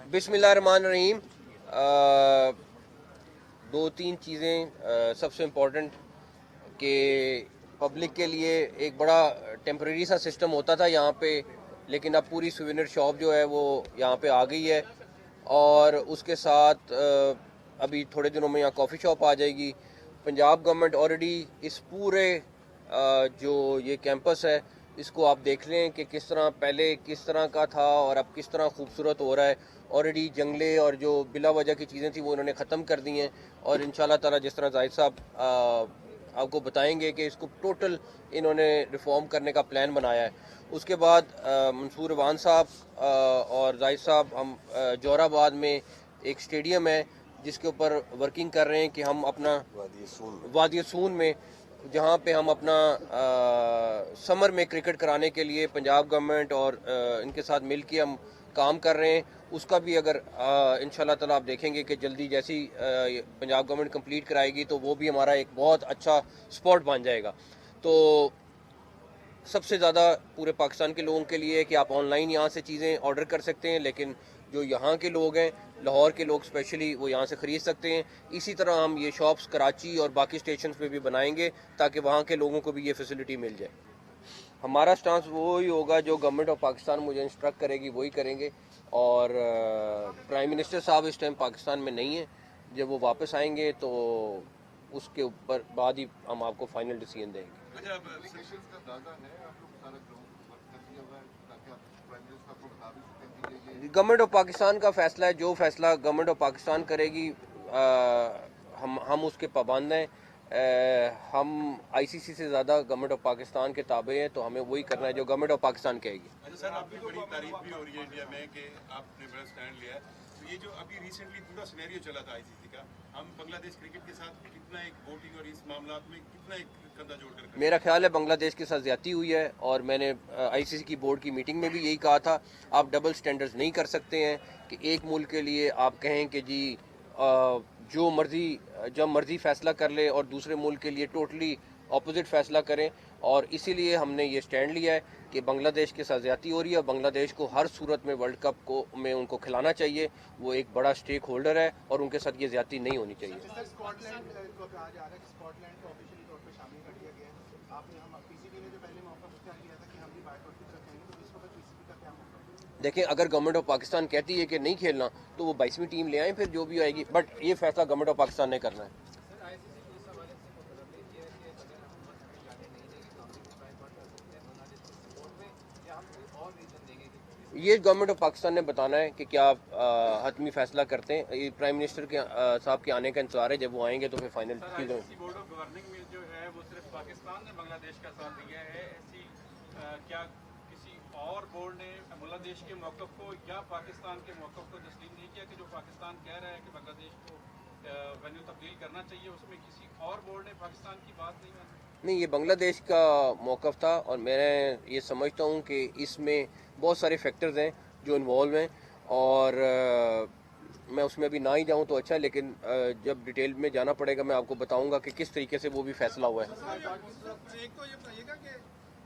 बिस्मिल्लाहिर्रहमानिर्रहीम। दो तीन चीज़ें सबसे इम्पोर्टेंट कि पब्लिक के लिए एक बड़ा टेम्परेरी सा सिस्टम होता था यहाँ पे, लेकिन अब पूरी सुवेनियर शॉप जो है वो यहाँ पे आ गई है। और उसके साथ अभी थोड़े दिनों में यहाँ कॉफ़ी शॉप आ जाएगी। पंजाब गवर्नमेंट ऑलरेडी इस पूरे जो ये कैंपस है इसको आप देख लें कि किस तरह पहले किस तरह का था और अब किस तरह खूबसूरत हो रहा है। ऑलरेडी जंगले और जो बिला वजह की चीज़ें थी वो इन्होंने ख़त्म कर दी हैं, और इंशाल्लाह ताला जिस तरह जाहिद साहब आपको बताएंगे कि इसको टोटल इन्होंने रिफॉर्म करने का प्लान बनाया है। उसके बाद मंसूर अवान साहब और जाहिद साहब हम जोराबाद में एक स्टेडियम है जिसके ऊपर वर्किंग कर रहे हैं कि हम अपना वादी सून में, जहाँ पे हम अपना समर में क्रिकेट कराने के लिए पंजाब गवर्नमेंट और इनके साथ मिल के हम काम कर रहे हैं। उसका भी अगर इंशाल्लाह ताला आप देखेंगे कि जल्दी जैसी पंजाब गवर्नमेंट कंप्लीट कराएगी तो वो भी हमारा एक बहुत अच्छा स्पॉट बन जाएगा। तो सबसे ज़्यादा पूरे पाकिस्तान के लोगों के लिए है कि आप ऑनलाइन यहाँ से चीज़ें ऑर्डर कर सकते हैं, लेकिन जो यहाँ के लोग हैं, लाहौर के लोग स्पेशली, वो यहाँ से ख़रीद सकते हैं। इसी तरह हम ये शॉप्स कराची और बाकी स्टेशन पे भी बनाएंगे ताकि वहाँ के लोगों को भी ये फैसिलिटी मिल जाए। हमारा स्टांस वो ही होगा, जो गवर्नमेंट ऑफ पाकिस्तान मुझे इंस्ट्रक्ट करेगी वही करेंगे। और प्राइम मिनिस्टर साहब इस टाइम पाकिस्तान में नहीं है, जब वो वापस आएंगे तो उसके ऊपर बाद ही हम आपको फाइनल डिसीजन देंगे। गवर्नमेंट ऑफ पाकिस्तान का फैसला है, जो फैसला गवर्नमेंट ऑफ पाकिस्तान करेगी हम उसके पाबंद हैं। हम आईसीसी से ज़्यादा गवर्नमेंट ऑफ पाकिस्तान के ताबे हैं, तो हमें वही करना है जो गवर्नमेंट ऑफ पाकिस्तान कहेगी। अच्छा सर, आपकी बड़ी तारीफ भी हो रही है इंडिया में कि आपने बड़ा स्टैंड लिया है। तो ये जो अभी रिसेंटली पूरा सिनेरियो चला था आईसीसी का, हम बांग्लादेश क्रिकेट के साथ कितना एक वोटिंग और इस मामला में कितना एक कंधा जोड़कर, मेरा ख्याल है बांग्लादेश के साथ ज्यादती हुई है, और मैंने आईसीसी की बोर्ड की मीटिंग में भी यही कहा था। आप डबल स्टैंडर्ड्स नहीं कर सकते हैं कि एक मुल्क के लिए आप कहें कि जी जो मर्जी जब मर्जी फैसला कर ले और दूसरे मुल्क के लिए टोटली अपोजिट फैसला करें। और इसीलिए हमने ये स्टैंड लिया है कि बांग्लादेश के साथ ज्यादती हो रही है। बांग्लादेश को हर सूरत में वर्ल्ड कप को में उनको खिलाना चाहिए, वो एक बड़ा स्टेक होल्डर है और उनके साथ ये ज्यादती नहीं होनी चाहिए। देखें, अगर गवर्नमेंट ऑफ पाकिस्तान कहती है कि नहीं खेलना तो वो 22वीं टीम ले आए, फिर जो भी आएगी, बट ये फैसला गवर्नमेंट ऑफ पाकिस्तान ने करना है। ये गवर्नमेंट ऑफ पाकिस्तान ने बताना है कि क्या हतमी फैसला करते हैं। ये प्राइम मिनिस्टर के साहब के आने का इंतजार है, जब वो आएंगे तो फिर फाइनल चीज़ होगी। बोर्ड ऑफ गवर्निंग में जो है वो सिर्फ पाकिस्तान ने बांग्लादेश का साथ दिया है, ऐसी क्या किसी और बोर्ड ने बांग्लादेश के मौक़िफ़ को या पाकिस्तान के मौक़िफ़ को तस्लीम नहीं किया कि जो पाकिस्तान कह रहा है कि बांग्लादेश को वेन्यू तब्दील करना चाहिए, उसमें किसी और बोर्ड ने पाकिस्तान की बात नहीं मानी? नहीं, ये बांग्लादेश का मौक़िफ़ था, और मैं ये समझता हूँ कि इसमें बहुत सारे फैक्टर्स हैं जो इन्वॉल्व हैं, और मैं उसमें अभी ना ही जाऊँ तो अच्छा है, लेकिन जब डिटेल में जाना पड़ेगा मैं आपको बताऊँगा कि किस तरीके से वो भी फैसला हुआ है। एक तो ये बताइएगा कि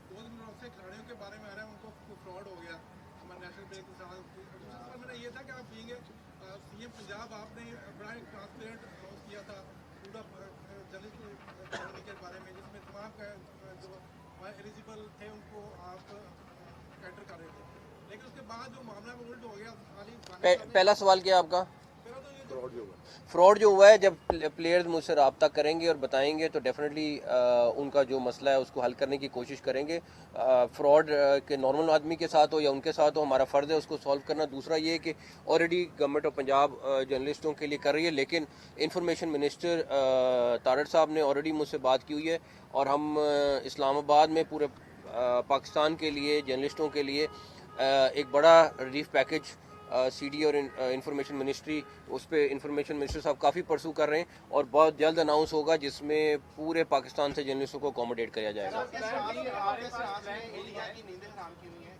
2 दिन से खिलाड़ियों के बारे में आ रहा है, उनको फ्रॉड हो गया हमारे नेशनल बैंक के साथ। मेरा ये था कि आप बीइंग सीएम पंजाब, आपने बड़ा ट्रांसपेरेंट अनाउंस किया था पूरा जर्नलिस्ट के बारे में, जिसमें तमाम जो एलिजिबल थे उनको आप कैटर कर रहे थे, लेकिन उसके बाद जो मामला में उल्ट हो गया। पहला सवाल क्या आपका? फ्रॉड जो हुआ है, जब प्लेयर्स मुझसे रब्ता करेंगे और बताएंगे तो डेफिनेटली उनका जो मसला है उसको हल करने की कोशिश करेंगे। फ्रॉड के नॉर्मल आदमी के साथ हो या उनके साथ हो, हमारा फ़र्ज़ है उसको सॉल्व करना। दूसरा ये कि ऑलरेडी गवर्नमेंट ऑफ पंजाब जर्नलिस्टों के लिए कर रही है, लेकिन इंफॉर्मेशन मिनिस्टर तारड़ साहब ने ऑलरेडी मुझसे बात की हुई है, और हम इस्लामाबाद में पूरे पाकिस्तान के लिए जर्नलिस्टों के लिए एक बड़ा रिलीफ पैकेज सीडी और इंफॉर्मेशन मिनिस्ट्री, उस पर इंफॉर्मेशन मिनिस्टर साहब काफ़ी परसू कर रहे हैं, और बहुत जल्द अनाउंस होगा जिसमें पूरे पाकिस्तान से जर्नलिस्टों को अकोमोडेट किया जाएगा।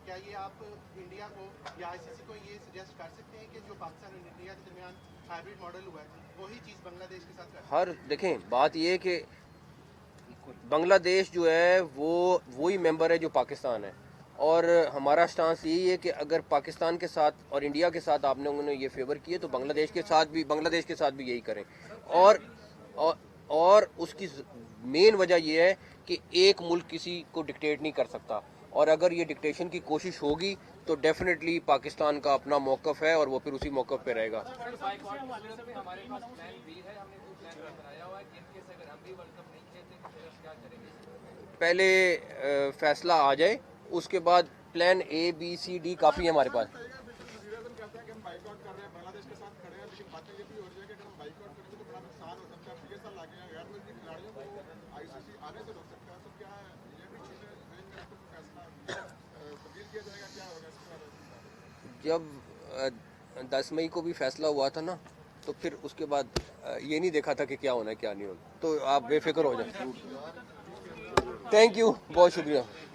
क्या ये आप इंडिया को या आईसीसी को ये सजेस्ट कर सकते हैं कि जो पाकिस्तान और इंडिया के दरमियान हाइब्रिड मॉडल हुआ है वही चीज़ बांग्लादेश के साथ करें? हर देखें, बात ये है कि बांग्लादेश जो है वो वही मेंबर है जो पाकिस्तान है, और हमारा स्टांस यही है कि अगर पाकिस्तान के साथ और इंडिया के साथ आपने उन्होंने ये फेवर किए तो बांग्लादेश के साथ भी यही करें। और उसकी मेन वजह ये है कि एक मुल्क किसी को डिक्टेट नहीं कर सकता, और अगर ये डिक्टेशन की कोशिश होगी तो डेफिनेटली पाकिस्तान का अपना मौक़िफ़ है और वो फिर उसी मौक़िफ़ पे रहेगा। पहले फैसला आ जाए, उसके बाद plan A B C D काफ़ी है हमारे पास। जब 10 मई को भी फैसला हुआ था ना, तो फिर उसके बाद ये नहीं देखा था कि क्या होना है क्या नहीं होना, तो आप बेफिक्र हो जाए। थैंक यू, बहुत शुक्रिया।